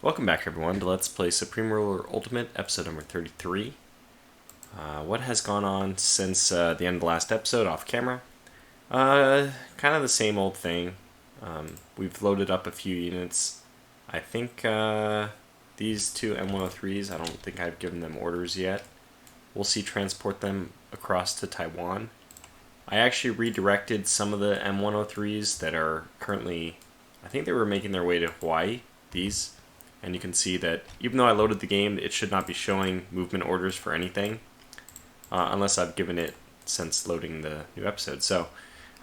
Welcome back everyone to Let's Play Supreme Ruler Ultimate, episode number 33. What has gone on since the end of the last episode off camera? Kind of the same old thing. We've loaded up a few units. I think these two M103s, I don't think I've given them orders yet. We'll see transport them across to Taiwan. I actually redirected some of the M103s that are currently, I think they were making their way to Hawaii, these. And you can see that even though I loaded the game, it should not be showing movement orders for anything. Unless I've given it since loading the new episode. So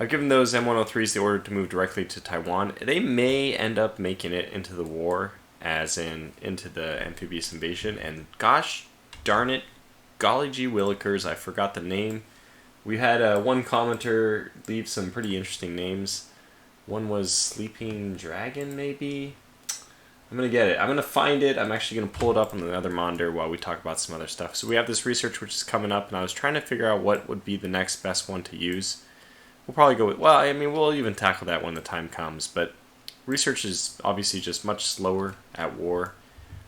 I've given those M103s the order to move directly to Taiwan. They may end up making it into the war, as in into the amphibious invasion. And gosh darn it, golly gee willikers, I forgot the name. We had one commenter leave some pretty interesting names. One was Sleeping Dragon, maybe? I'm going to get it. I'm going to find it. I'm actually going to pull it up on the other monitor while we talk about some other stuff. So we have this research which is coming up, and I was trying to figure out what would be the next best one to use. We'll probably go with, well, I mean, we'll even tackle that when the time comes, but research is obviously just much slower at war.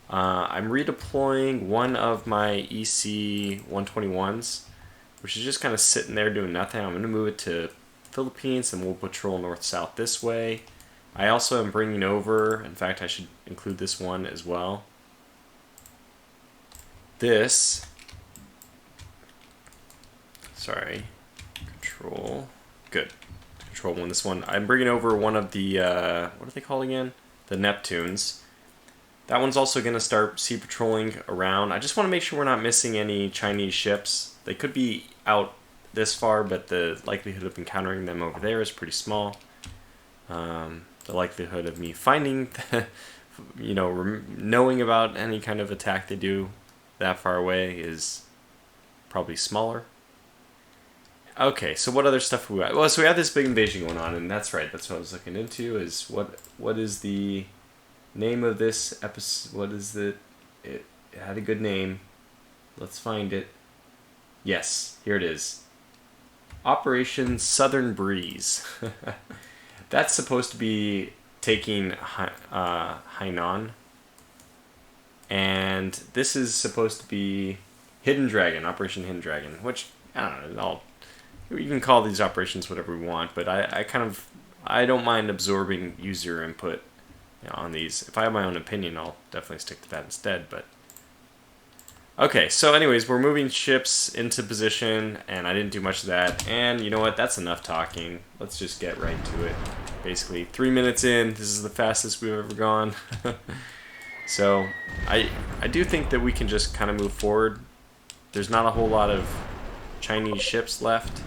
I'm redeploying one of my EC 121s, which is just kind of sitting there doing nothing. I'm going to move it to Philippines, and we'll patrol north-south this way. I also am bringing over, in fact I should include this one as well, this, sorry, control, good, control one, this one, I'm bringing over one of the, what are they called again? The Neptunes. That one's also going to start sea patrolling around. I just want to make sure we're not missing any Chinese ships. They could be out this far, but the likelihood of encountering them over there is pretty small. The likelihood of me finding, knowing about any kind of attack they do that far away is probably smaller. Okay, so what other stuff we got? Well, so we have this big invasion going on, and that's right, that's what I was looking into, is what is the name of this episode? What is it had a good name. Let's find it. Yes, here it is. Operation Southern Breeze. That's supposed to be taking Hainan. And this is supposed to be Hidden Dragon, Operation Hidden Dragon, which, I don't know, you can call these operations whatever we want, but I don't mind absorbing user input on these. If I have my own opinion, I'll definitely stick to that instead, but... Okay, so anyways, we're moving ships into position, and I didn't do much of that, and you know what, that's enough talking. Let's just get right to it. Basically, 3 minutes in, this is the fastest we've ever gone. So, I do think that we can just kind of move forward. There's not a whole lot of Chinese ships left.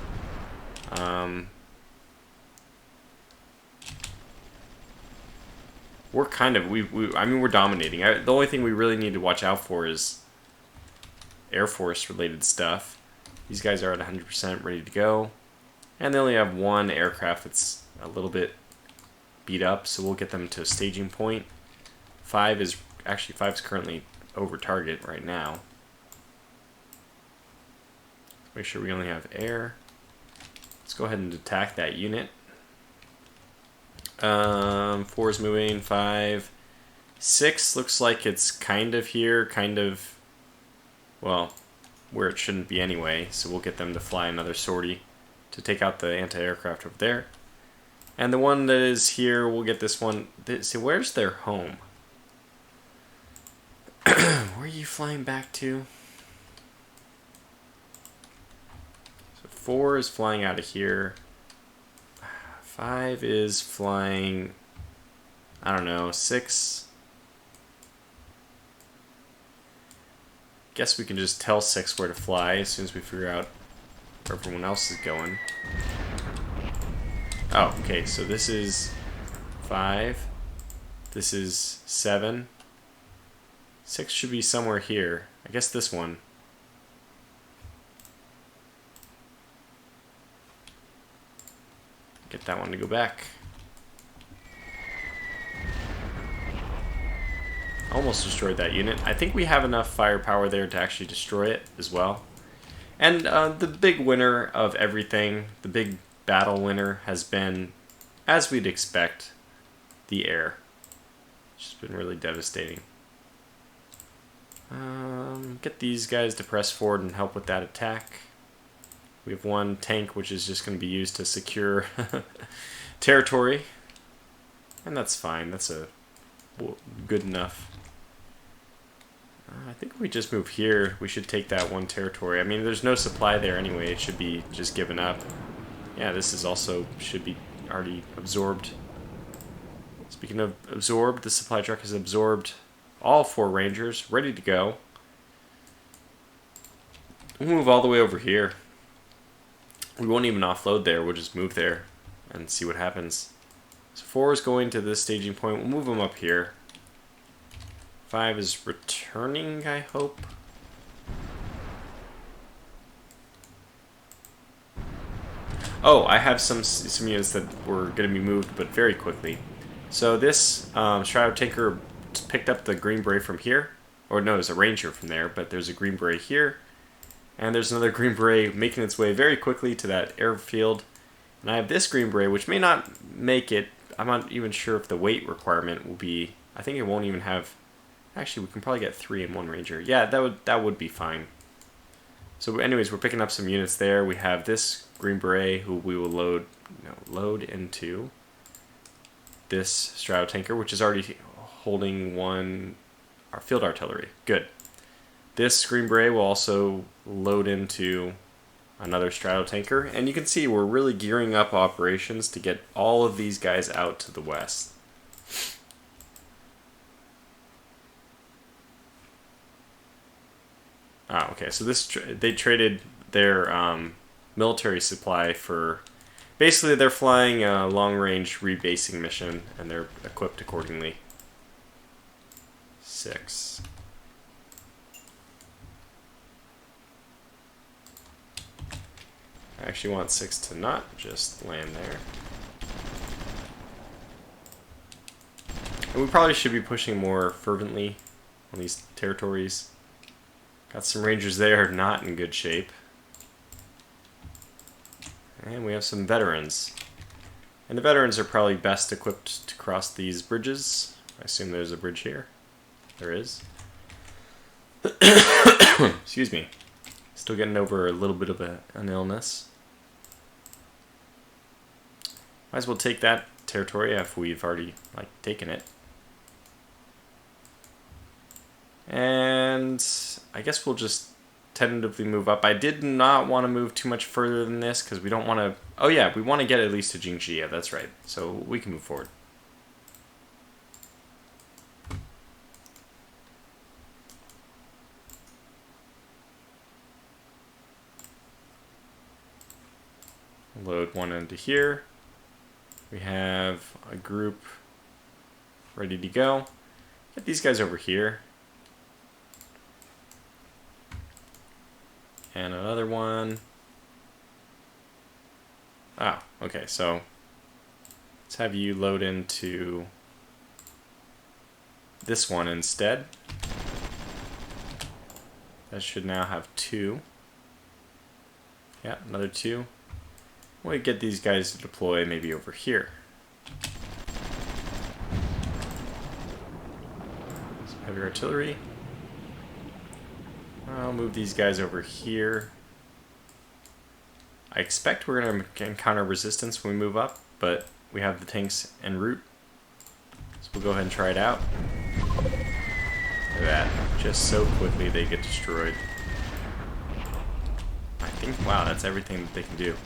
We're kind of, I mean, we're dominating. The only thing we really need to watch out for is Air Force related stuff. These guys are at 100% ready to go, and they only have one aircraft that's a little bit beat up, so we'll get them to a staging point. 5 is currently over target right now. Make sure we only have air. Let's go ahead and attack that unit. 4 is moving, 5, 6 looks like it's kind of here, kind of, well, where it shouldn't be anyway, so we'll get them to fly another sortie to take out the anti-aircraft over there. And the one that is here, we'll get this one. See, where's their home? Where are you flying back to? So 4 is flying out of here. 5 is flying, I don't know, 6... Guess we can just tell 6 where to fly as soon as we figure out where everyone else is going. Oh, okay, so this is 5. This is 7. 6 should be somewhere here. I guess this one. Get that one to go back. Almost destroyed that unit. I think we have enough firepower there to actually destroy it as well. And the big winner of everything, the big battle winner, has been, as we'd expect, the air. which has been really devastating. Get these guys to press forward and help with that attack. We have one tank which is just going to be used to secure territory. And that's fine. That's good enough. I think if we just move here, we should take that one territory. I mean, there's no supply there anyway. It should be just given up. Yeah, this is also should be already absorbed. Speaking of absorbed, the supply truck has absorbed all 4 Rangers, ready to go. We'll move all the way over here. We won't even offload there. We'll just move there and see what happens. So 4 is going to this staging point. We'll move them up here. 5 is returning, I hope. Oh, I have some units that were going to be moved, but very quickly. So this Shadow Tanker picked up the Green Beret from here. Or no, it's a Ranger from there, but there's a Green Beret here. And there's another Green Beret making its way very quickly to that airfield. And I have this Green Beret, which may not make it. I'm not even sure if the weight requirement will be... I think it won't even have... Actually, we can probably get 3 in 1 Ranger. Yeah, that would be fine. So anyways, we're picking up some units there. We have this Green Beret who we will load into this Strato Tanker, which is already holding our field artillery. Good. This Green Beret will also load into another Strato Tanker, and you can see we're really gearing up operations to get all of these guys out to the west. Ah, okay, so they traded their military supply for... Basically, they're flying a long-range rebasing mission, and they're equipped accordingly. 6. I actually want 6 to not just land there. And we probably should be pushing more fervently on these territories. Got some Rangers there, not in good shape. And we have some veterans. And the veterans are probably best equipped to cross these bridges. I assume there's a bridge here. There is. Excuse me. Still getting over a little bit of an illness. Might as well take that territory if we've already taken it. And I guess we'll just tentatively move up. I did not want to move too much further than this because we don't want to... Oh yeah, we want to get at least to Jingxi. Yeah, that's right. So we can move forward. Load one into here. We have a group ready to go. Get these guys over here. And another one. Ah, okay, so let's have you load into this one instead. That should now have 2. Yeah, another 2. We'll get these guys to deploy maybe over here. Some heavy artillery. I'll move these guys over here. I expect we're going to encounter resistance when we move up, but we have the tanks en route. So we'll go ahead and try it out. Look at that. Just so quickly they get destroyed. I think, wow, that's everything that they can do.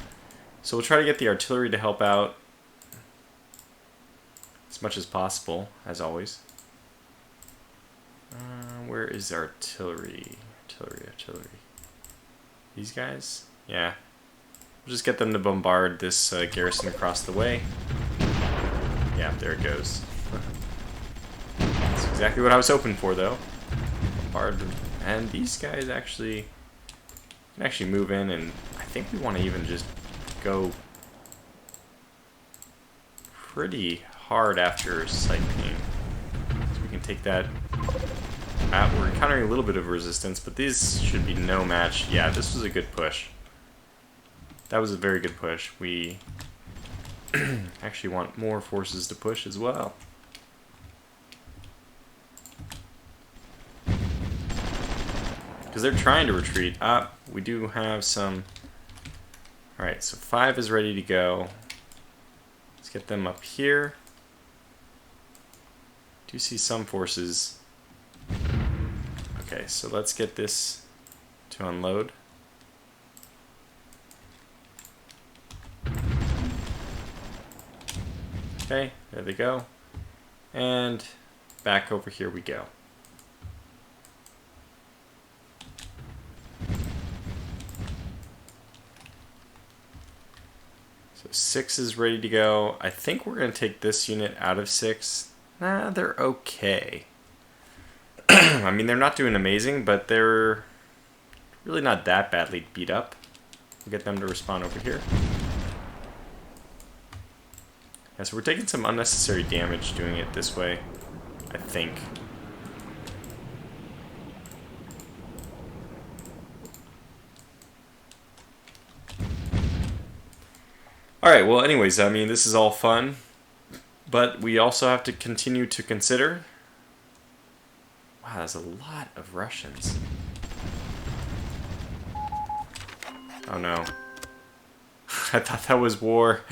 So we'll try to get the artillery to help out as much as possible, as always. Where is artillery? Artillery. These guys? Yeah. We'll just get them to bombard this garrison across the way. Yeah, there it goes. That's exactly what I was hoping for, though. Bombard. And these guys actually can move in, and I think we want to even just go pretty hard after Sight Pain. So we can take that out. We're encountering a little bit of resistance, but these should be no match. Yeah, this was a good push. That was a very good push. We actually want more forces to push as well. because they're trying to retreat. We do have some... Alright, so 5 is ready to go. Let's get them up here. Do see some forces. Okay, so let's get this to unload. Okay, there they go. And back over here we go. So 6 is ready to go. I think we're going to take this unit out of 6. Nah, they're okay. I mean, they're not doing amazing, but they're really not that badly beat up. We'll get them to respawn over here. Yeah, so we're taking some unnecessary damage doing it this way, I think. Alright, well anyways, I mean, this is all fun, but we also have to continue to consider... Wow, there's a lot of Russians. Oh no. I thought that was war.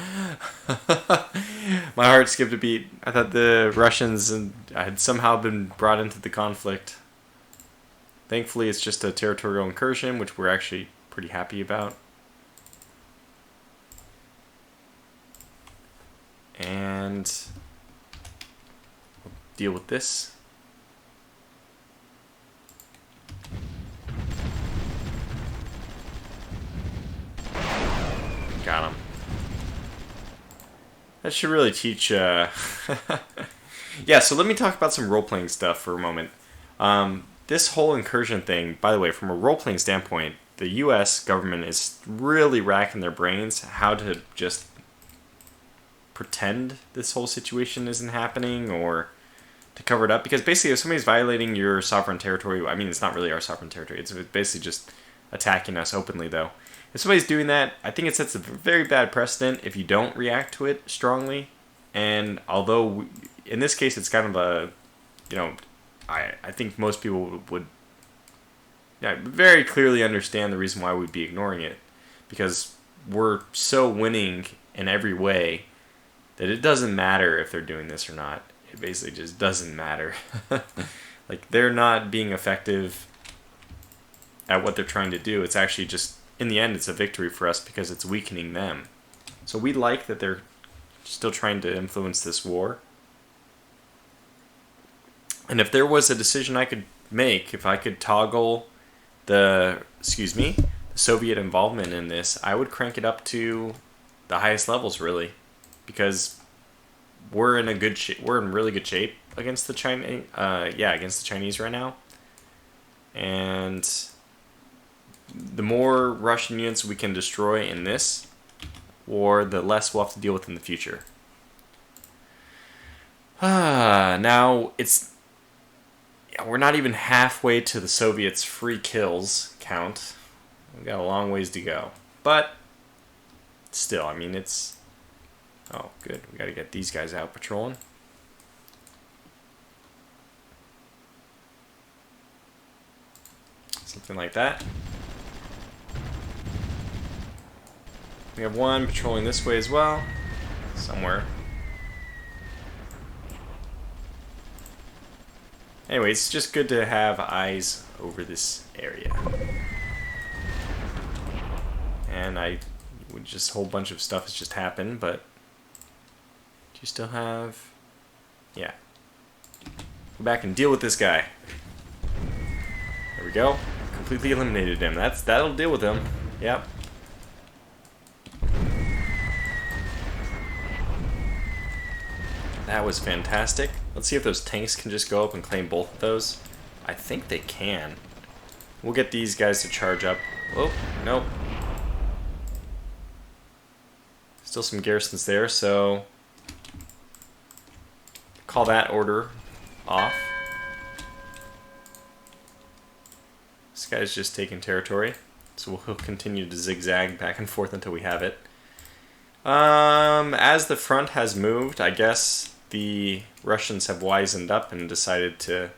My heart skipped a beat. I thought the Russians had somehow been brought into the conflict. Thankfully, it's just a territorial incursion, which we're actually pretty happy about. And we'll deal with this. Got him. That should really teach... Yeah, so let me talk about some role-playing stuff for a moment. This whole incursion thing, by the way, from a role-playing standpoint, the US government is really racking their brains how to just pretend this whole situation isn't happening or to cover it up. Because basically if somebody's violating your sovereign territory, I mean, it's not really our sovereign territory, it's basically just attacking us openly though. If somebody's doing that, I think it sets a very bad precedent if you don't react to it strongly. And although, in this case, it's kind of a, you know, I think most people would very clearly understand the reason why we'd be ignoring it. Because we're so winning in every way that it doesn't matter if they're doing this or not. It basically just doesn't matter. Like, they're not being effective at what they're trying to do. It's actually just... In the end, it's a victory for us because it's weakening them. So we like that they're still trying to influence this war. And if there was a decision I could make, if I could toggle the Soviet involvement in this, I would crank it up to the highest levels, really, because we're in really good shape against the Chinese. Against the Chinese right now, and the more Russian units we can destroy in this war, the less we'll have to deal with in the future. Now, we're not even halfway to the Soviets' free kills count. We've got a long ways to go. But, still, I mean, it's... Oh, good. We gotta get these guys out patrolling. Something like that. We have one patrolling this way as well. Somewhere. Anyway, it's just good to have eyes over this area. And just a whole bunch of stuff has just happened, but do you still have... Yeah. Go back and deal with this guy. There we go. Completely eliminated him. That'll deal with him. Yep. That was fantastic. Let's see if those tanks can just go up and claim both of those. I think they can. We'll get these guys to charge up. Oh, nope. Still some garrisons there, so call that order off. This guy's just taking territory, so he'll continue to zigzag back and forth until we have it. As the front has moved, I guess the Russians have wisened up and decided to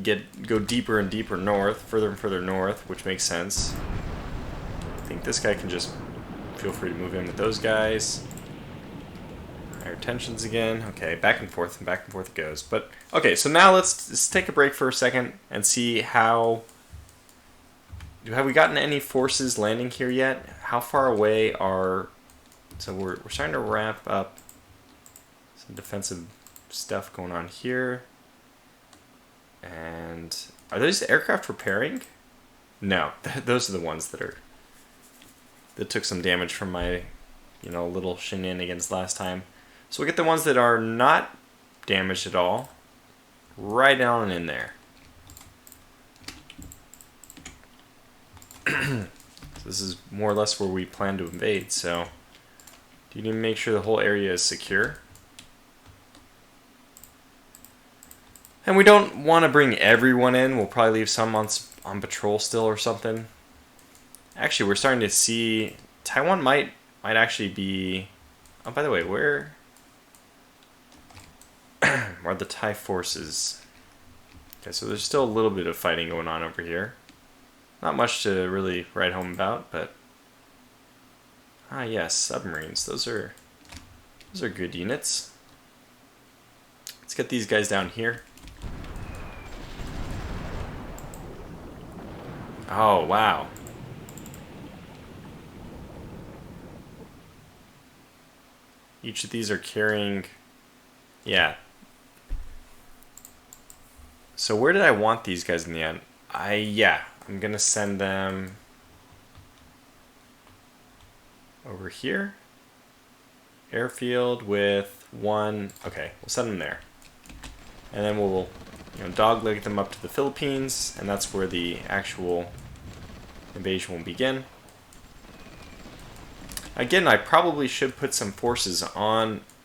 go deeper and deeper north, further and further north, which makes sense. I think this guy can just feel free to move in with those guys. Higher tensions again. Okay, back and forth it goes. But okay, so now let's take a break for a second and see how. Have we gotten any forces landing here yet? How far away are? So we're starting to wrap up some defensive stuff going on here. And are those aircraft repairing? No, those are the ones that took some damage from my, little shenanigans last time. So we'll get the ones that are not damaged at all right down in there. So this is more or less where we plan to invade, so do you need to make sure the whole area is secure? And we don't want to bring everyone in. We'll probably leave some on patrol still or something. Actually, we're starting to see Taiwan might actually be. Oh, by the way, where are the Thai forces? Okay, so there's still a little bit of fighting going on over here. Not much to really write home about, but yes, submarines. Those are good units. Let's get these guys down here. Oh, wow. Each of these are carrying, yeah. So where did I want these guys in the end? I'm gonna send them over here. Airfield with one, okay, we'll send them there. And then we'll dogleg them up to the Philippines, and that's where the actual invasion will begin. Again, I probably should put some forces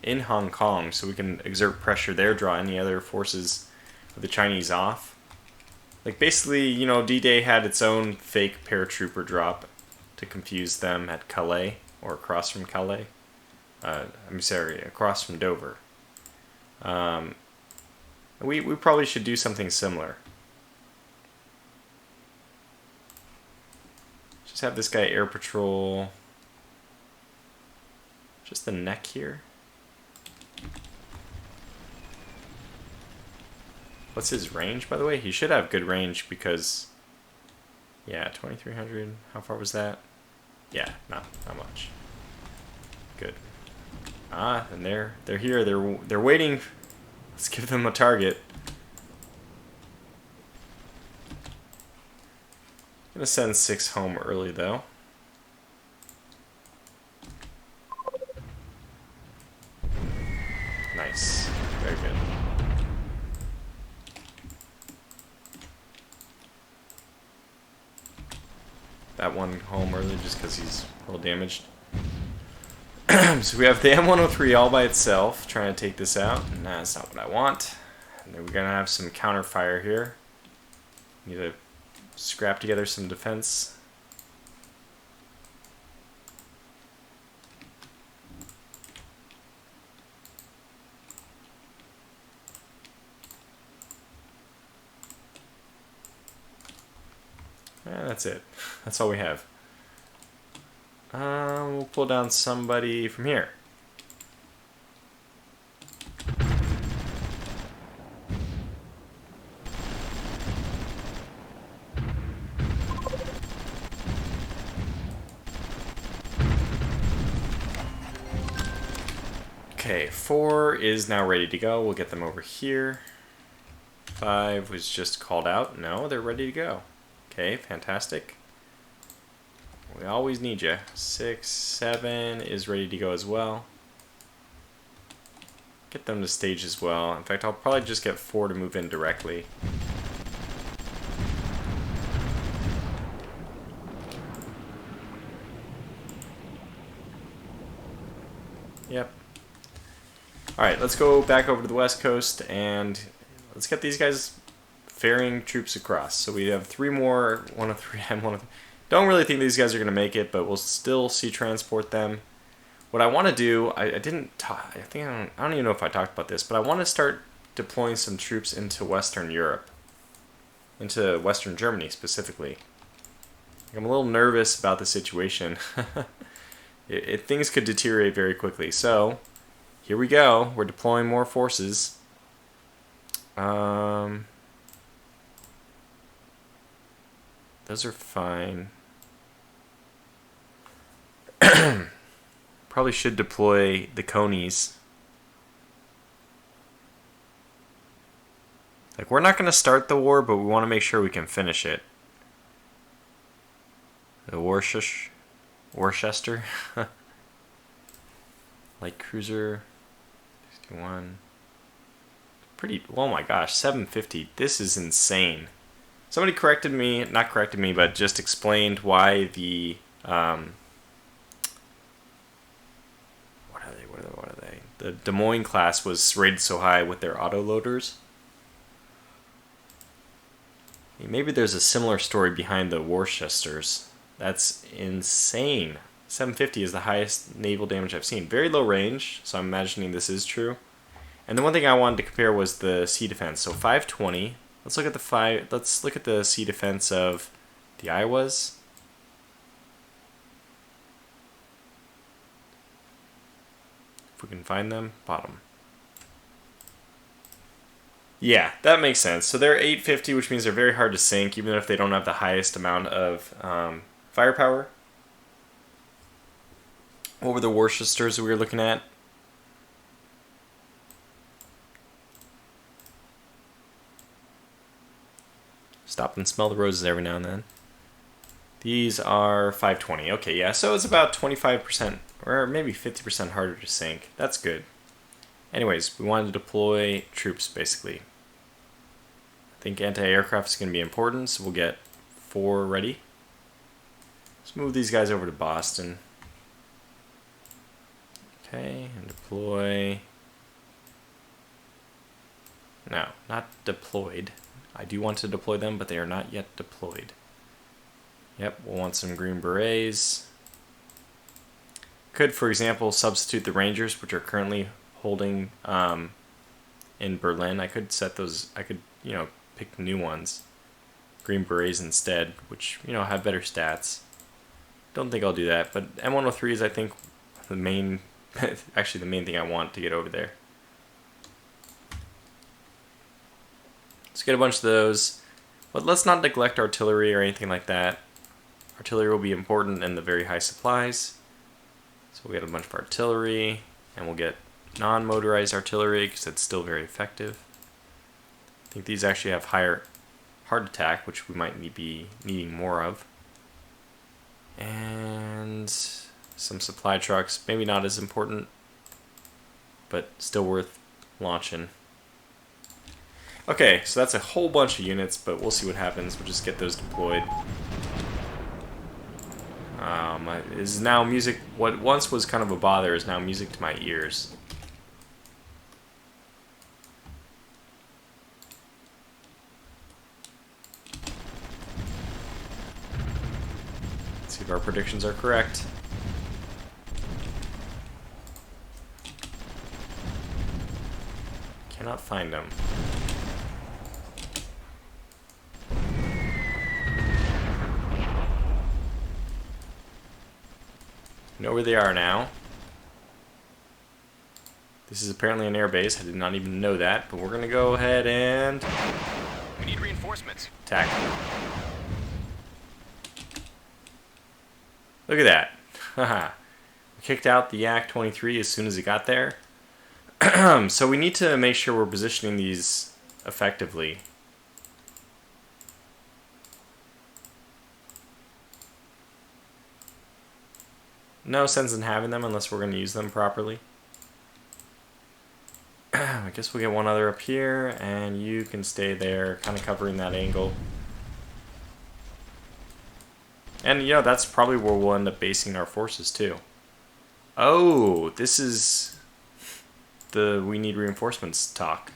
in Hong Kong so we can exert pressure there, draw any other forces of the Chinese off. Like basically, D-Day had its own fake paratrooper drop to confuse them at Calais, or across from Calais. Across from Dover. We probably should do something similar. Just have this guy air patrol just the neck here. What's his range, by the way? He should have good range because, 2,300. How far was that? Yeah, not much. Good. And they're here. They're waiting. Let's give them a target. Gonna send 6 home early though. Nice. Very good. That one home early just because he's a little damaged. So we have the M103 all by itself trying to take this out. Nah, that's not what I want. And then we're going to have some counter fire here. Need to scrap together some defense. That's it. That's all we have. We'll pull down somebody from here. Okay, 4 is now ready to go. We'll get them over here. 5 was just called out. No, they're ready to go. Okay, fantastic. We always need you. 6, 7 is ready to go as well. Get them to stage as well. In fact, I'll probably just get 4 to move in directly. Yep. Alright, let's go back over to the west coast and let's get these guys ferrying troops across. So we have 3 more 103 and 103. Don't really think these guys are going to make it, but we'll still sea transport them. What I want to do, I don't even know if I talked about this, but I want to start deploying some troops into Western Europe. into Western Germany specifically. I'm a little nervous about the situation. Things could deteriorate very quickly. So, here we go. We're deploying more forces. Those are fine. Probably should deploy the conies. Like, we're not going to start the war, but we want to make sure we can finish it. The Worcester. Light cruiser. 61. Pretty, oh my gosh, 750. This is insane. Somebody corrected me, not corrected me, but just explained why the, what are they? The Des Moines class was rated so high with their autoloaders. Maybe there's a similar story behind the Worcesters. That's insane. 750 is the highest naval damage I've seen. Very low range, so I'm imagining this is true. And the one thing I wanted to compare was the sea defense. So 520. Let's look at the sea defense of the Iowas. If we can find them, bottom. Yeah, that makes sense. So they're 850, which means they're very hard to sink, even if they don't have the highest amount of firepower. What were the Worcesters that we were looking at? Stop and smell the roses every now and then. These are 520. Okay, yeah, so it's about 25% or maybe 50% harder to sink. That's good. Anyways, we wanted to deploy troops, basically. I think anti-aircraft is going to be important, so we'll get 4 ready. Let's move these guys over to Boston. Okay, and deploy. No, not deployed. I do want to deploy them, but they are not yet deployed. Yep, we'll want some Green Berets. Could, for example, substitute the Rangers, which are currently holding in Berlin. I could set those, pick new ones. Green Berets instead, which, have better stats. Don't think I'll do that, but M103 is, I think, the main, actually the main thing I want to get over there. Let's get a bunch of those, but let's not neglect artillery or anything like that. Artillery will be important in the very high supplies. So we'll get a bunch of artillery, and we'll get non-motorized artillery because it's still very effective. I think these actually have higher heart attack, which we might be needing more of. And some supply trucks, maybe not as important, but still worth launching. Okay, so that's a whole bunch of units, but we'll see what happens. We'll just get those deployed. Is now music, what once was kind of a bother is now music to my ears. Let's see if our predictions are correct. Cannot find them. You know where they are now. This is apparently an air base. I did not even know that, but we're going to go ahead and we need reinforcements. Attack. Look at that. Haha. We kicked out the Yak-23 as soon as it got there. So we need to make sure we're positioning these effectively. No sense in having them unless we're going to use them properly. I guess we'll get one other up here, and you can stay there, kind of covering that angle. And, that's probably where we'll end up basing our forces, too. Oh, this is the we need reinforcements talk.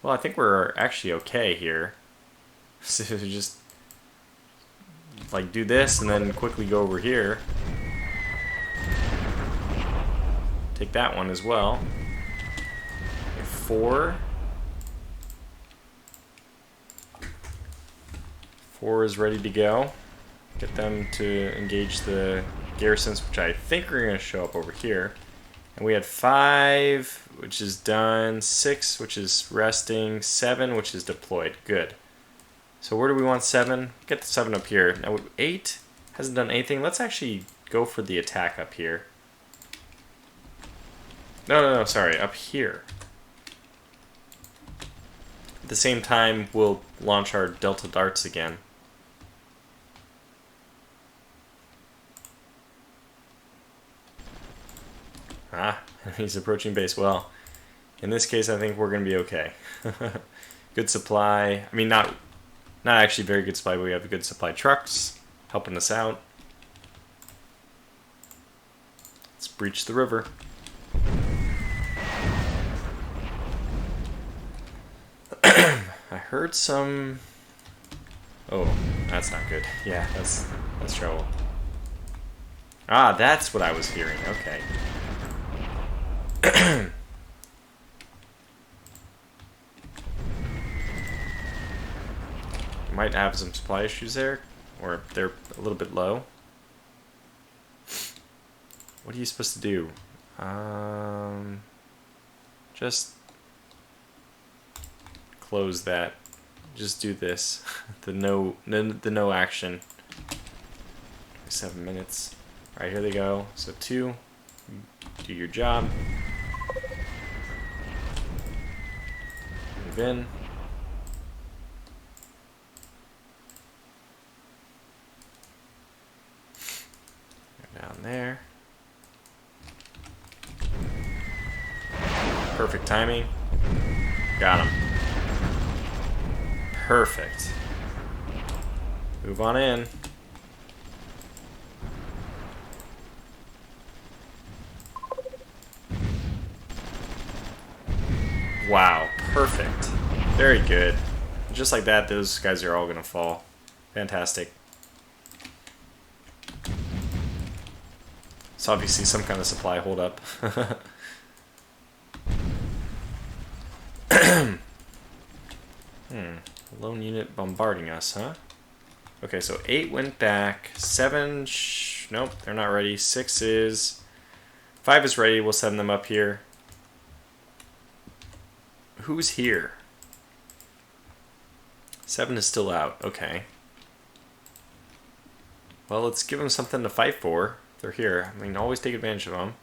Well, I think we're actually okay here. So just, do this, and then quickly go over here. Take that one as well. 4. 4 is ready to go. Get them to engage the garrisons, which I think are going to show up over here. And we had 5, which is done. 6, which is resting. 7, which is deployed. Good. So where do we want 7? Get the 7 up here. Now 8 hasn't done anything. Let's actually go for the attack up here. No, sorry, up here. At the same time, we'll launch our Delta Darts again. Ah, he's approaching base. Well, in this case, I think we're going to be okay. Good supply. I mean, not actually very good supply, but we have good supply trucks helping us out. Let's breach the river. I heard some... Oh, that's not good. Yeah, that's trouble. Ah, that's what I was hearing. Okay. Might have some supply issues there, or they're a little bit low. What are you supposed to do? Just close that. Just do this. the no action. 7 minutes. All right, here they go. So 2, do your job. Move in. Go down there. Perfect timing. Got him. Perfect. Move on in. Wow, perfect. Very good. Just like that, those guys are all going to fall. Fantastic. So obviously some kind of supply hold up. Lone unit bombarding us, huh? Okay, so 8 went back. 7, nope, they're not ready. 6 is. 5 is ready. We'll send them up here. Who's here? 7 is still out. Okay. Well, let's give them something to fight for. They're here. I mean, always take advantage of them.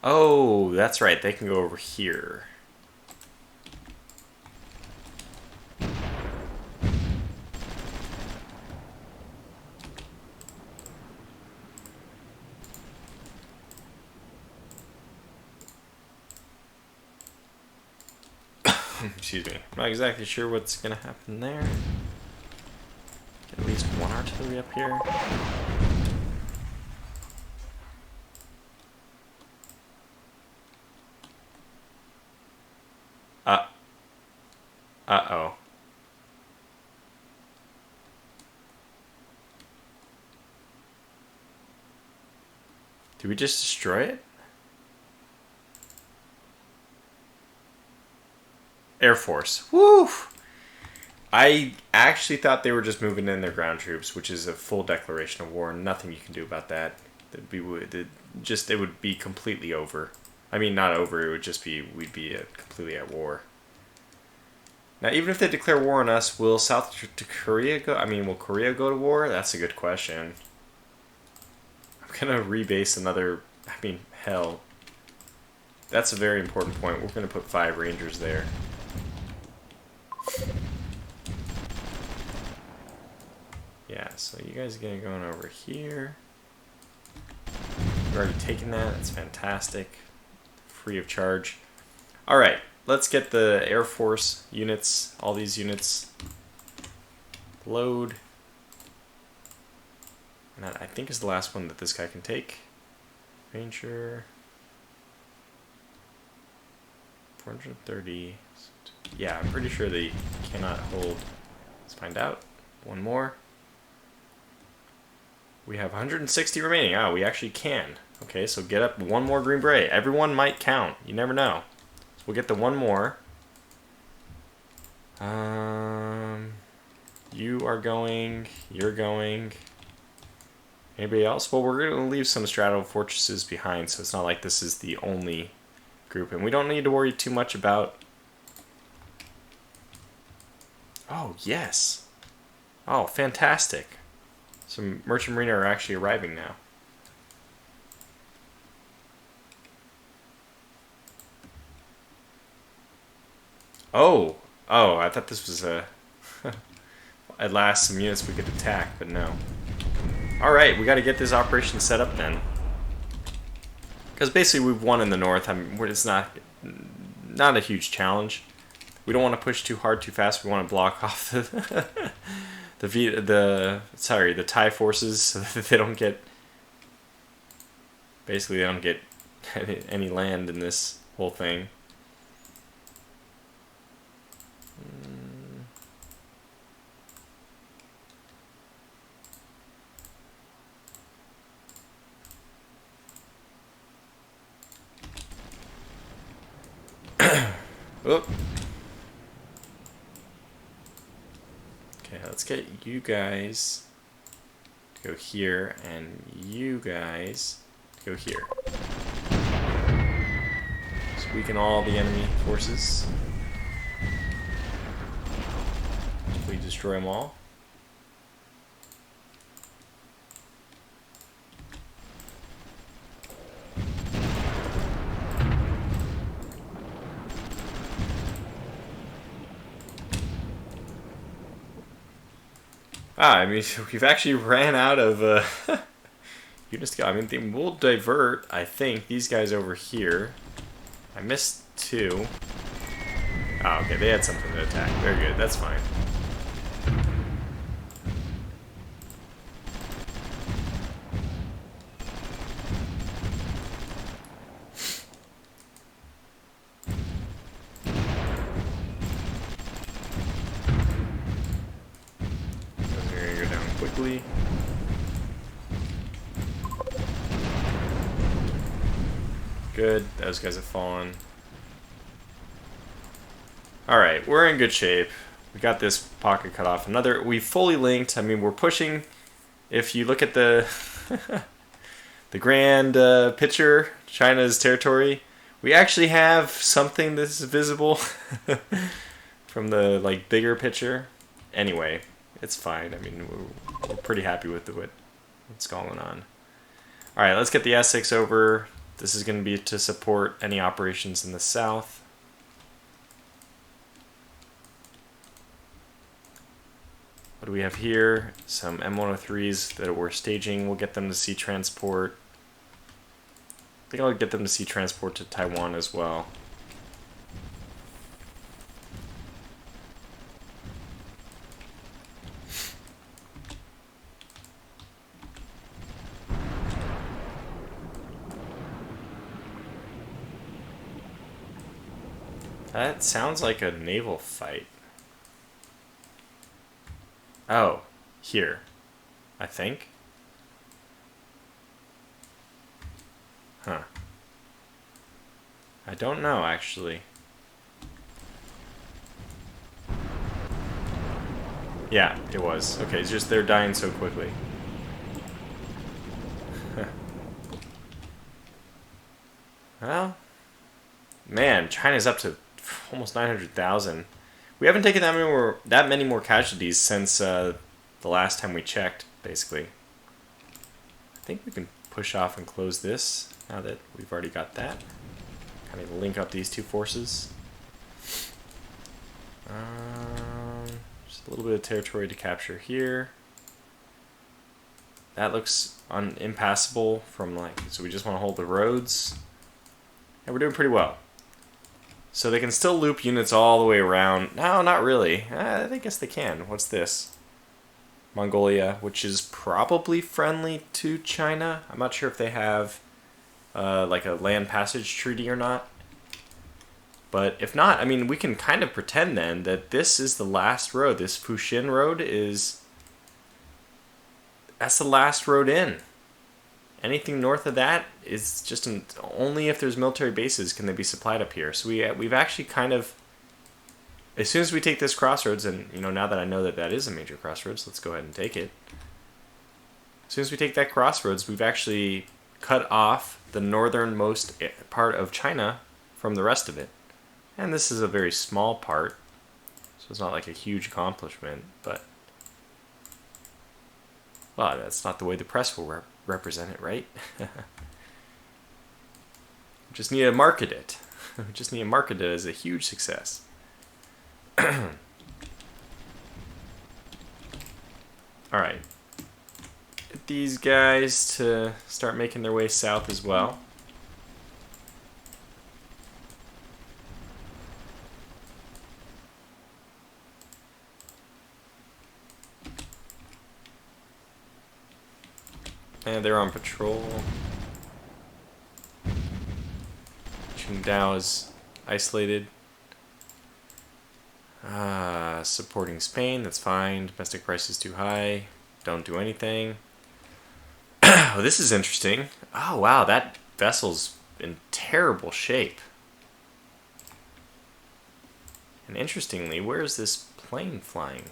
Oh, that's right. They can go over here. Excuse me. I'm not exactly sure what's going to happen there. Get at least 1 artillery up here. Uh-oh. Did we just destroy it? Air Force. Woo! I actually thought they were just moving in their ground troops, which is a full declaration of war. Nothing you can do about that. It would be completely over. I mean, not over. It would just be we'd be completely at war. Now, even if they declare war on us, will South Korea go? I mean, will Korea go to war? That's a good question. I'm gonna rebase another. I mean, hell. That's a very important point. We're gonna put 5 Rangers there. Yeah, so you guys are gonna go over here. You've already taken that. That's fantastic. Free of charge. All right, let's get the Air Force units. All these units. Load. And that, I think, is the last one that this guy can take. Ranger. 430. Yeah, I'm pretty sure they cannot hold. Let's find out. 1 more. We have 160 remaining. Ah, we actually can. Okay, so get up 1 more Green Beret. Everyone might count. You never know. So we'll get the 1 more. You are going. You're going. Anybody else? Well, we're going to leave some straddle fortresses behind, so it's not like this is the only group. And we don't need to worry too much about... Oh, yes. Oh, fantastic. Some merchant marine are actually arriving now. Oh, I thought this was a... at last some units we could attack, but no. Alright, we got to get this operation set up then. Because basically we've won in the north. I mean, it's not a huge challenge. We don't want to push too hard too fast. We want to block off the Thai forces so that they don't get... Basically they don't get any land in this whole thing. Oh. Okay, let's get you guys to go here, and you guys to go here. So weaken all the enemy forces. We destroy them all. I mean, we've actually ran out of units to go. I mean, we'll divert, I think, these guys over here. I missed 2. Oh, okay, they had something to attack. Very good, that's fine. Quickly. Good, those guys have fallen. Alright, we're in good shape. We got this pocket cut off. We fully linked. I mean, we're pushing. If you look at the the grand picture, China's territory, we actually have something that's visible from the bigger picture. Anyway, it's fine. I mean, we're pretty happy with what's going on. Alright, let's get the S6 over. This is going to be to support any operations in the south. What do we have here? Some M103s that we're staging. We'll get them to sea transport. I think I'll get them to sea transport to Taiwan as well. That sounds like a naval fight. Oh, here, I think. Huh. I don't know, actually. Yeah, it was. Okay, it's just they're dying so quickly. Well, man, China's up to almost 900,000. We haven't taken that many more casualties since the last time we checked, basically. I think we can push off and close this now that we've already got that. Kind of link up these two forces. Just a little bit of territory to capture here. That looks impassable from so we just want to hold the roads. And we're doing pretty well. So they can still loop units all the way around. No, not really. I guess they can. What's this? Mongolia, which is probably friendly to China. I'm not sure if they have like a land passage treaty or not. But if not, I mean, we can kind of pretend then that this is the last road. This Fuxin road that's the last road in. Anything north of that is just only if there's military bases can they be supplied up here. So we've actually kind of as soon as we take this crossroads, and now that I know that that is a major crossroads, let's go ahead and take it. As soon as we take that crossroads, we've actually cut off the northernmost part of China from the rest of it. And this is a very small part, so it's not like a huge accomplishment, but well, that's not the way the press will represent it, right? Just need to market it. Just need to market it as a huge success. Alright. Get these guys to start making their way south as well. And they're on patrol. Qingdao is isolated. Supporting Spain, that's fine. Domestic price is too high. Don't do anything. Oh, this is interesting. Oh, wow, that vessel's in terrible shape. And interestingly, where is this plane flying?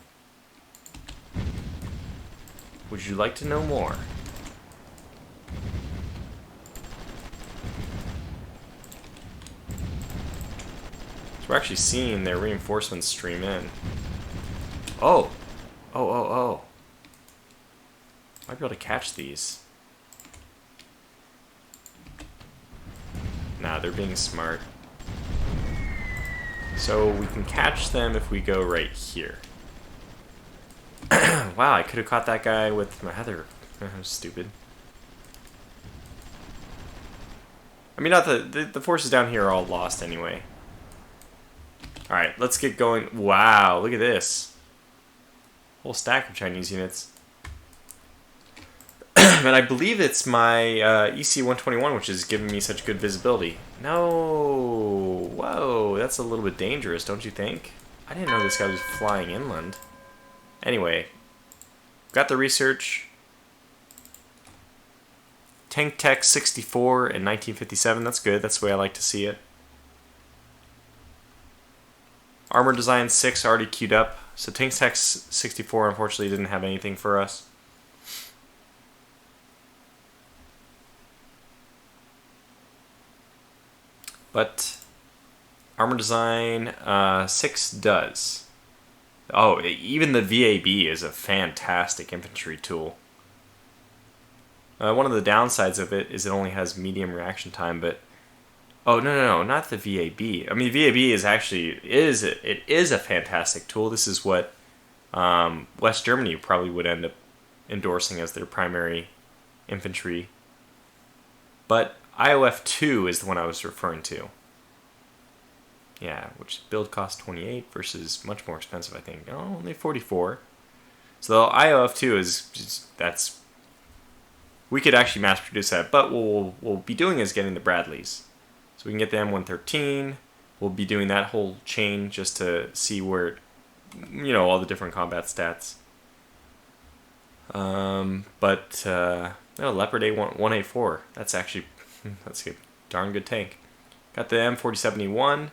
Would you like to know more? So we're actually seeing their reinforcements stream in. Oh! Oh. Might be able to catch these. Nah, they're being smart. So we can catch them if we go right here. Wow, I could have caught that guy with my other... Stupid. I mean, not the forces down here are all lost anyway. Alright, let's get going. Wow, look at this. Whole stack of Chinese units. And I believe it's my EC-121 which is giving me such good visibility. No! Whoa, that's a little bit dangerous, don't you think? I didn't know this guy was flying inland. Anyway, got the research. Tank Tech 64 in 1957, that's good, that's the way I like to see it. Armor Design 6 already queued up, so Tank Tech 64 unfortunately didn't have anything for us. But Armor Design 6 does. Oh, even the VAB is a fantastic infantry tool. One of the downsides of it is it only has medium reaction time, but... Oh, no, not the VAB. I mean, VAB is actually... It is a fantastic tool. This is what West Germany probably would end up endorsing as their primary infantry. But IOF-2 is the one I was referring to. Yeah, which build cost 28 versus much more expensive, I think. Oh, only 44. So the IOF-2 is... that's... We could actually mass produce that, but what we'll be doing is getting the Bradleys. So we can get the M113. We'll be doing that whole chain just to see where, all the different combat stats. Leopard A184. That's actually, that's a darn good tank. Got the M4071.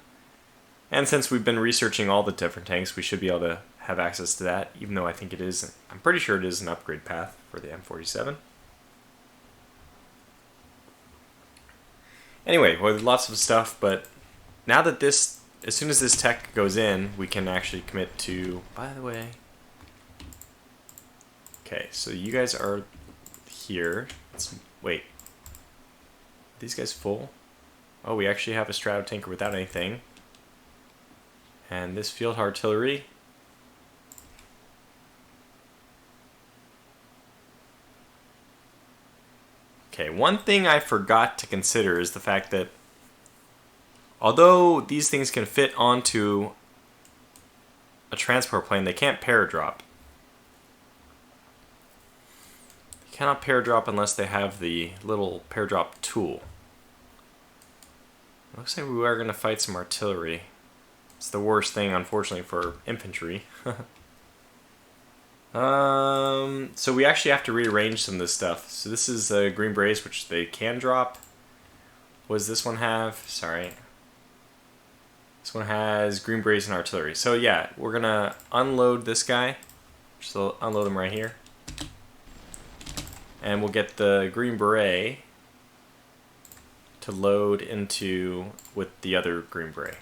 And since we've been researching all the different tanks, we should be able to have access to that, even though I think it is, I'm pretty sure it is an upgrade path for the M47. Anyway, well, lots of stuff, but now that as soon as this tech goes in, we can actually commit to, by the way. Okay, so you guys are here. Wait. Are these guys full? Oh, we actually have a Stratotanker without anything. And this field artillery. Okay, one thing I forgot to consider is the fact that although these things can fit onto a transport plane, they can't paradrop. They cannot paradrop unless they have the little paradrop tool. Looks like we are going to fight some artillery. It's the worst thing, unfortunately, for infantry. So we actually have to rearrange some of this stuff. So this is the Green Berets, which they can drop. What does this one have? Sorry. This one has green berets and artillery. So yeah, we're gonna unload this guy. Just unload him right here. And we'll get the green beret to load into with the other green beret.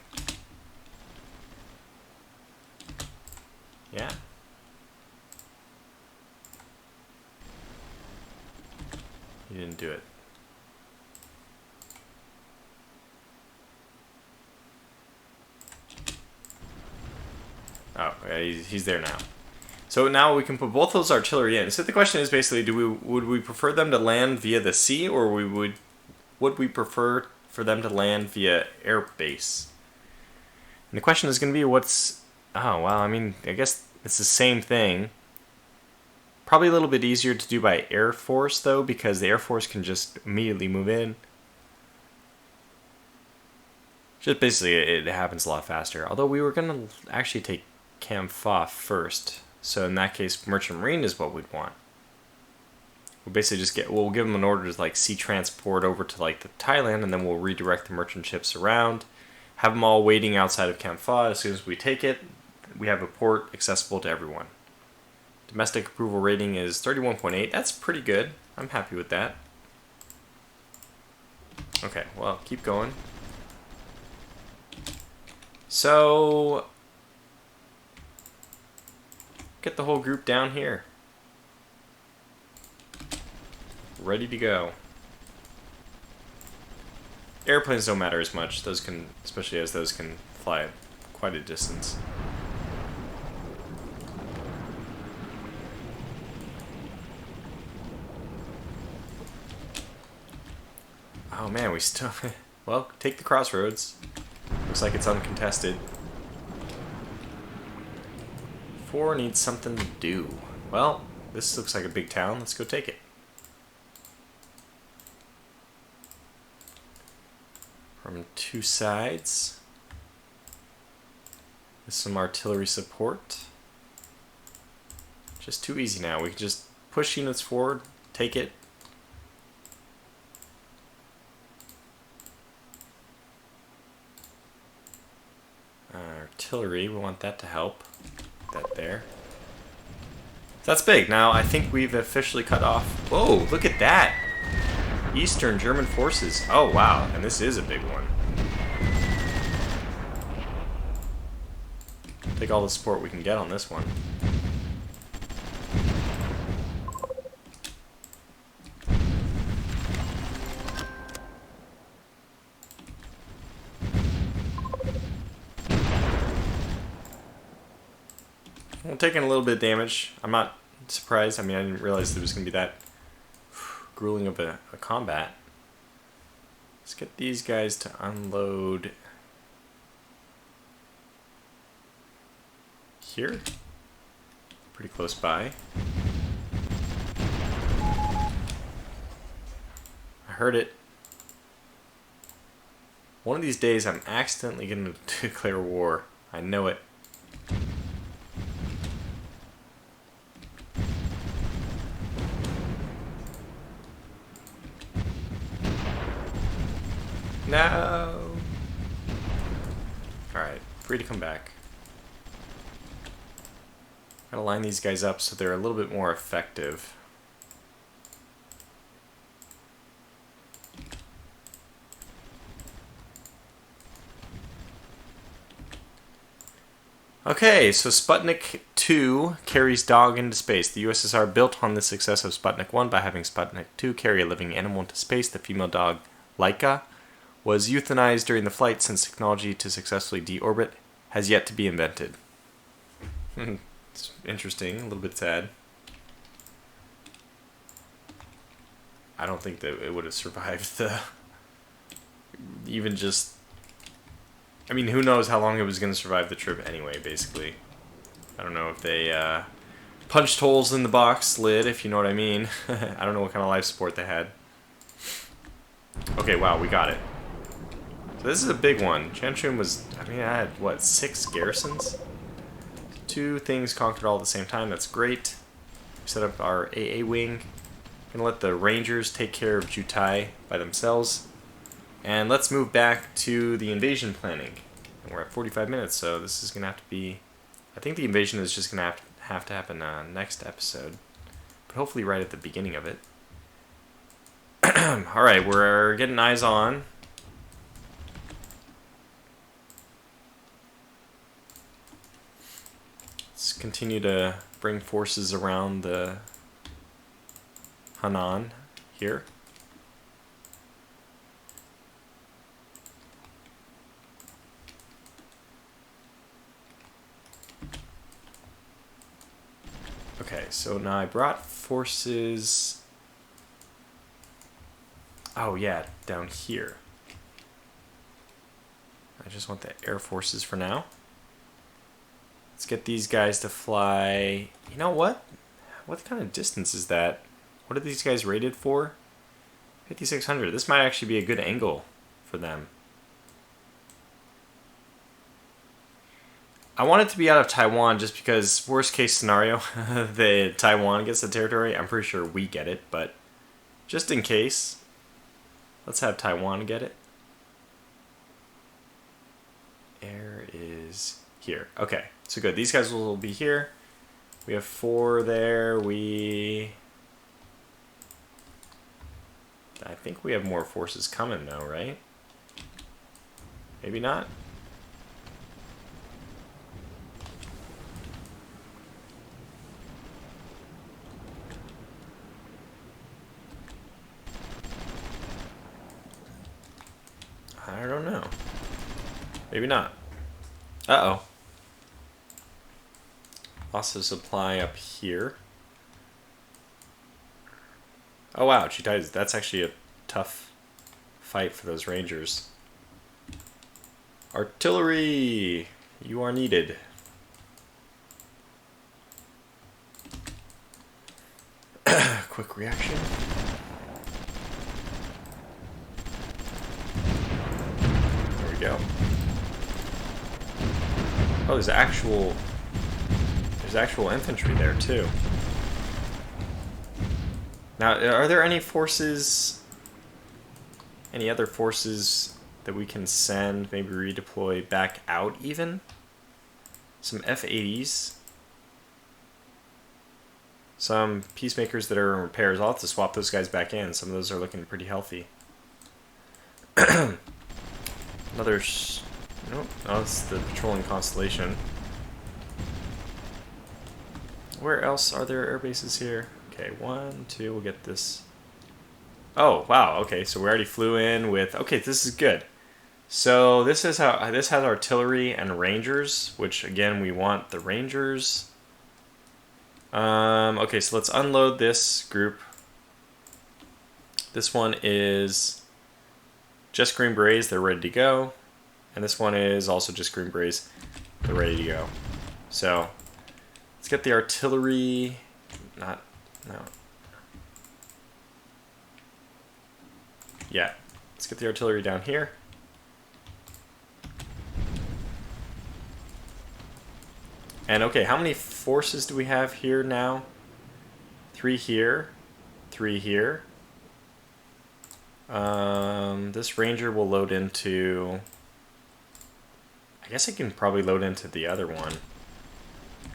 Yeah. You didn't do it. Oh, he's there now. So now we can put both those artillery in. So the question is basically, would we prefer them to land via the sea, or would we prefer for them to land via air base? And the question is going to be what's... Oh, well, I mean, I guess it's the same thing. Probably a little bit easier to do by Air Force, though, because the Air Force can just immediately move in. Just basically, it happens a lot faster. Although we were going to actually take Cam Pha first. So in that case, Merchant Marine is what we'd want. We'll basically just we'll give them an order to like sea transport over to like the Thailand, and then we'll redirect the merchant ships around. Have them all waiting outside of Cam Pha. As soon as we take it, we have a port accessible to everyone. Domestic approval rating is 31.8. That's pretty good. I'm happy with that. Okay, well, keep going. So, get the whole group down here. Ready to go. Airplanes don't matter as much. Those can, especially as those can fly quite a distance. Oh man, we still... Well, take the crossroads. Looks like it's uncontested. 4 needs something to do. Well, this looks like a big town. Let's go take it. From 2 sides. With some artillery support. Just too easy now. We can just push units forward, take it. Artillery, we want that to help. That there. That's big. Now I think we've officially cut off. Whoa, look at that! Eastern German forces. Oh wow, and this is a big one. Take all the support we can get on this one. We're taking a little bit of damage. I'm not surprised. I mean, I didn't realize it was going to be that grueling of a combat. Let's get these guys to unload here. Pretty close by. I heard it. One of these days I'm accidentally going to declare war. I know it. No! Alright, free to come back. Gotta line these guys up so they're a little bit more effective. Okay, so Sputnik 2 carries dog into space. The USSR built on the success of Sputnik 1 by having Sputnik 2 carry a living animal into space. The female dog, Laika, was euthanized during the flight since technology to successfully deorbit has yet to be invented. It's interesting, a little bit sad. I don't think that it would have survived the... even just... I mean, who knows how long it was going to survive the trip anyway, basically. I don't know if they punched holes in the box lid, if you know what I mean. I don't know what kind of life support they had. Okay, wow, we got it. So this is a big one. Changchun was, I mean, I had, what, 6 garrisons? 2 things conquered all at the same time. That's great. We set up our AA wing. Gonna let the Rangers take care of Jutai by themselves. And let's move back to the invasion planning. And we're at 45 minutes, so this is going to have to be... I think the invasion is just going to have to happen next episode. But hopefully right at the beginning of it. Alright, we're getting eyes on. Let's continue to bring forces around the Hanan here. Okay, so now I brought forces... Oh yeah, down here. I just want the air forces for now. Let's get these guys to fly... You know what? What kind of distance is that? What are these guys rated for? 5,600. This might actually be a good angle for them. I want it to be out of Taiwan just because, worst case scenario, the Taiwan gets the territory. I'm pretty sure we get it, but just in case, let's have Taiwan get it. Air is here. Okay, so good. These guys will be here. We have 4 there. I think we have more forces coming though, right? Maybe not. I don't know. Maybe not. Uh-oh. Loss of supply up here. Oh wow, that's actually a tough fight for those rangers. Artillery! You are needed. Quick reaction. There we go. Oh, there's actual infantry there too. Now, are there any forces, any other forces that we can send, maybe redeploy back out even? Some F-80s. Some peacemakers that are in repairs. I'll have to swap those guys back in. Some of those are looking pretty healthy. Nope, oh, it's the patrolling constellation. Where else are there air bases here? Okay, 1, 2, we'll get this. Oh, wow, okay, so we already flew in with... Okay, this is good. So this is how this has artillery and rangers, which again we want the rangers. Okay, so let's unload this group. This one is just Green Berets, they're ready to go. And this one is also just Green Berets, they're ready to go. So let's get the artillery. No. Yeah, let's get the artillery down here. And okay, how many forces do we have here now? 3 here, 3 here. This ranger will load into... I guess I can probably load into the other one.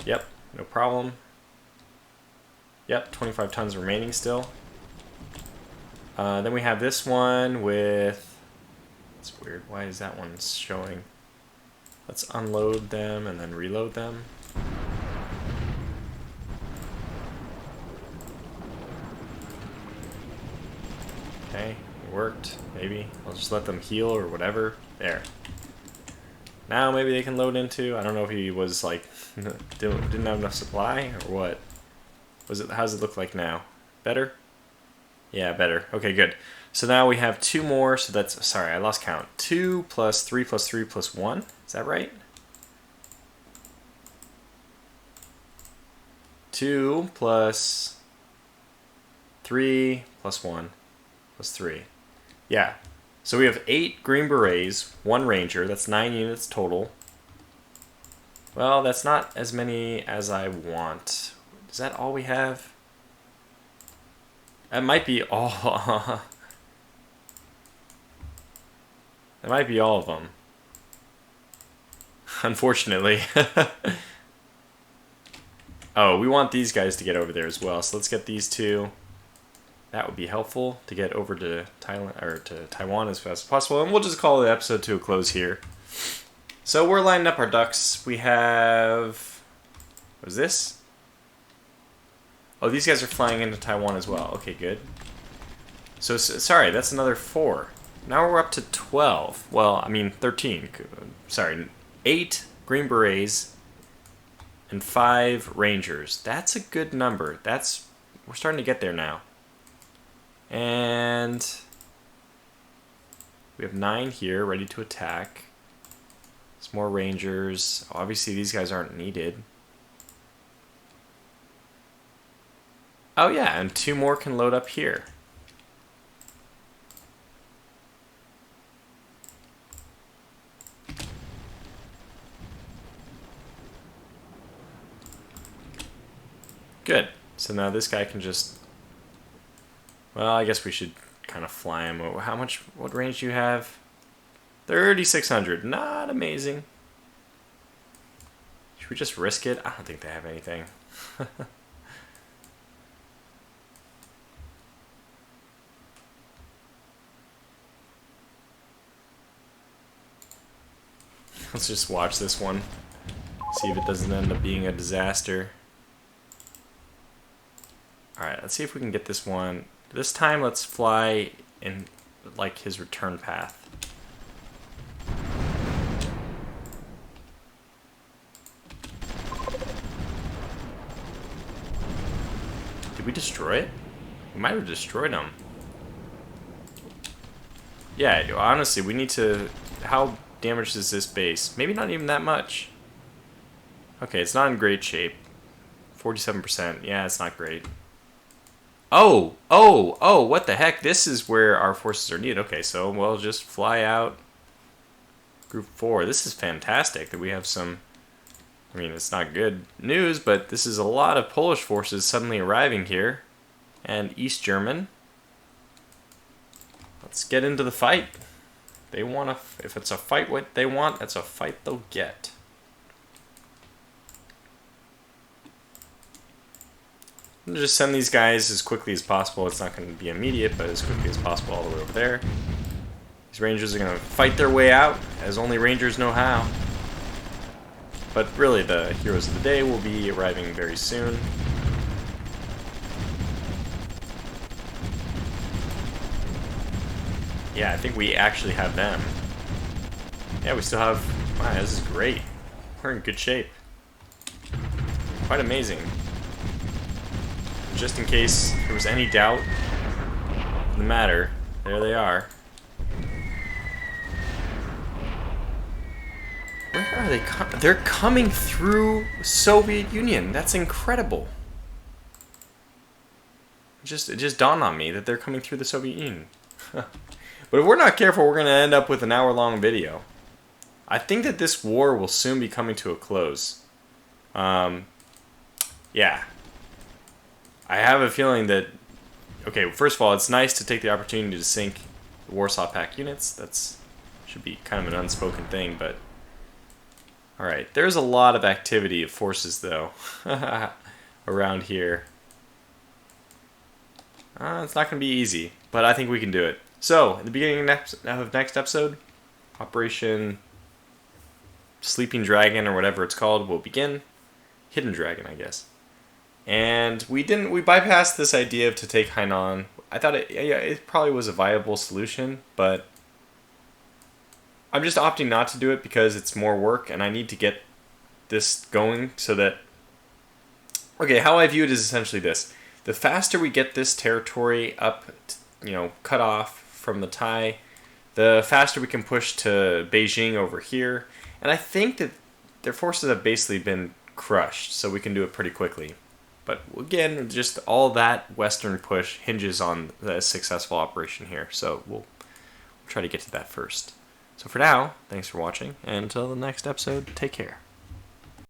Yep, no problem. Yep, 25 tons remaining still. Then we have this one with... It's weird, why is that one showing? Let's unload them and then reload them. Okay, it worked, maybe. I'll just let them heal or whatever. There. Now maybe they can load into... I don't know if he was like... didn't have enough supply or what. How's it look like now? Better? Yeah, better. Okay, good. So now we have 2 more, so that's... Sorry, I lost count. 2 plus 3 plus 3 plus 1. Is that right? 2 plus 3 plus 1 plus 3. Yeah. So we have 8 Green Berets, 1 Ranger. That's 9 units total. Well, that's not as many as I want. Is that all we have? That might be all. That might be all of them. Unfortunately. Oh, we want these guys to get over there as well, so let's get these two. That would be helpful to get over to Thailand or to Taiwan as fast as possible, and we'll just call the episode to a close here. So we're lining up our ducks. We have... What is this? Oh, these guys are flying into Taiwan as well. Okay, good. So, sorry, that's another 4. Now we're up to 12. Well, I mean 13. Sorry, 8 Green Berets and 5 Rangers. That's a good number. We're starting to get there now. And we have 9 here ready to attack. Some more Rangers. Obviously, these guys aren't needed. Oh yeah, and 2 more can load up here. Good. So now this guy can just... Well, I guess we should kind of fly him. What range do you have? 3,600. Not amazing. Should we just risk it? I don't think they have anything. Let's just watch this one. See if it doesn't end up being a disaster. Alright, let's see if we can get this one. This time, let's fly in, like, his return path. Did we destroy it? We might have destroyed him. Yeah, honestly, we need to... How damaged is this base? Maybe not even that much. Okay, it's not in great shape. 47%. Yeah, it's not great. Oh, what the heck? This is where our forces are needed. Okay, so we'll just fly out. Group 4. This is fantastic that we have some... I mean, it's not good news, but this is a lot of Polish forces suddenly arriving here. And East German. Let's get into the fight. They want to... If it's a fight what they want, that's a fight they'll get. Just send these guys as quickly as possible. It's not going to be immediate, but as quickly as possible all the way over there. These Rangers are going to fight their way out, as only Rangers know how. But really, the heroes of the day will be arriving very soon. Yeah, I think we actually have them. Yeah, we still have... Wow, this is great. We're in good shape. Quite amazing. Just in case there was any doubt in the matter, there they are. Where are they? They're coming through Soviet Union. That's incredible. It just dawned on me that they're coming through the Soviet Union. But if we're not careful, we're going to end up with an hour-long video. I think that this war will soon be coming to a close. Yeah. I have a feeling that... Okay, first of all, it's nice to take the opportunity to sink the Warsaw Pact units. That's should be kind of an unspoken thing, but... Alright, there's a lot of activity of forces, though, around here. It's not going to be easy, but I think we can do it. So, at the beginning of next episode, Operation Sleeping Dragon, or whatever it's called, will begin. Hidden Dragon, I guess. And we bypassed this idea to take Hainan. I thought it probably was a viable solution, but I'm just opting not to do it because it's more work, and I need to get this going so that... Okay, how I view it is essentially this. The faster we get this territory up, cut off from the Thai, the faster we can push to Beijing over here. And I think that their forces have basically been crushed, so we can do it pretty quickly. But again, just all that western push hinges on the successful operation here. So we'll try to get to that first. So for now, thanks for watching, and until the next episode, take care.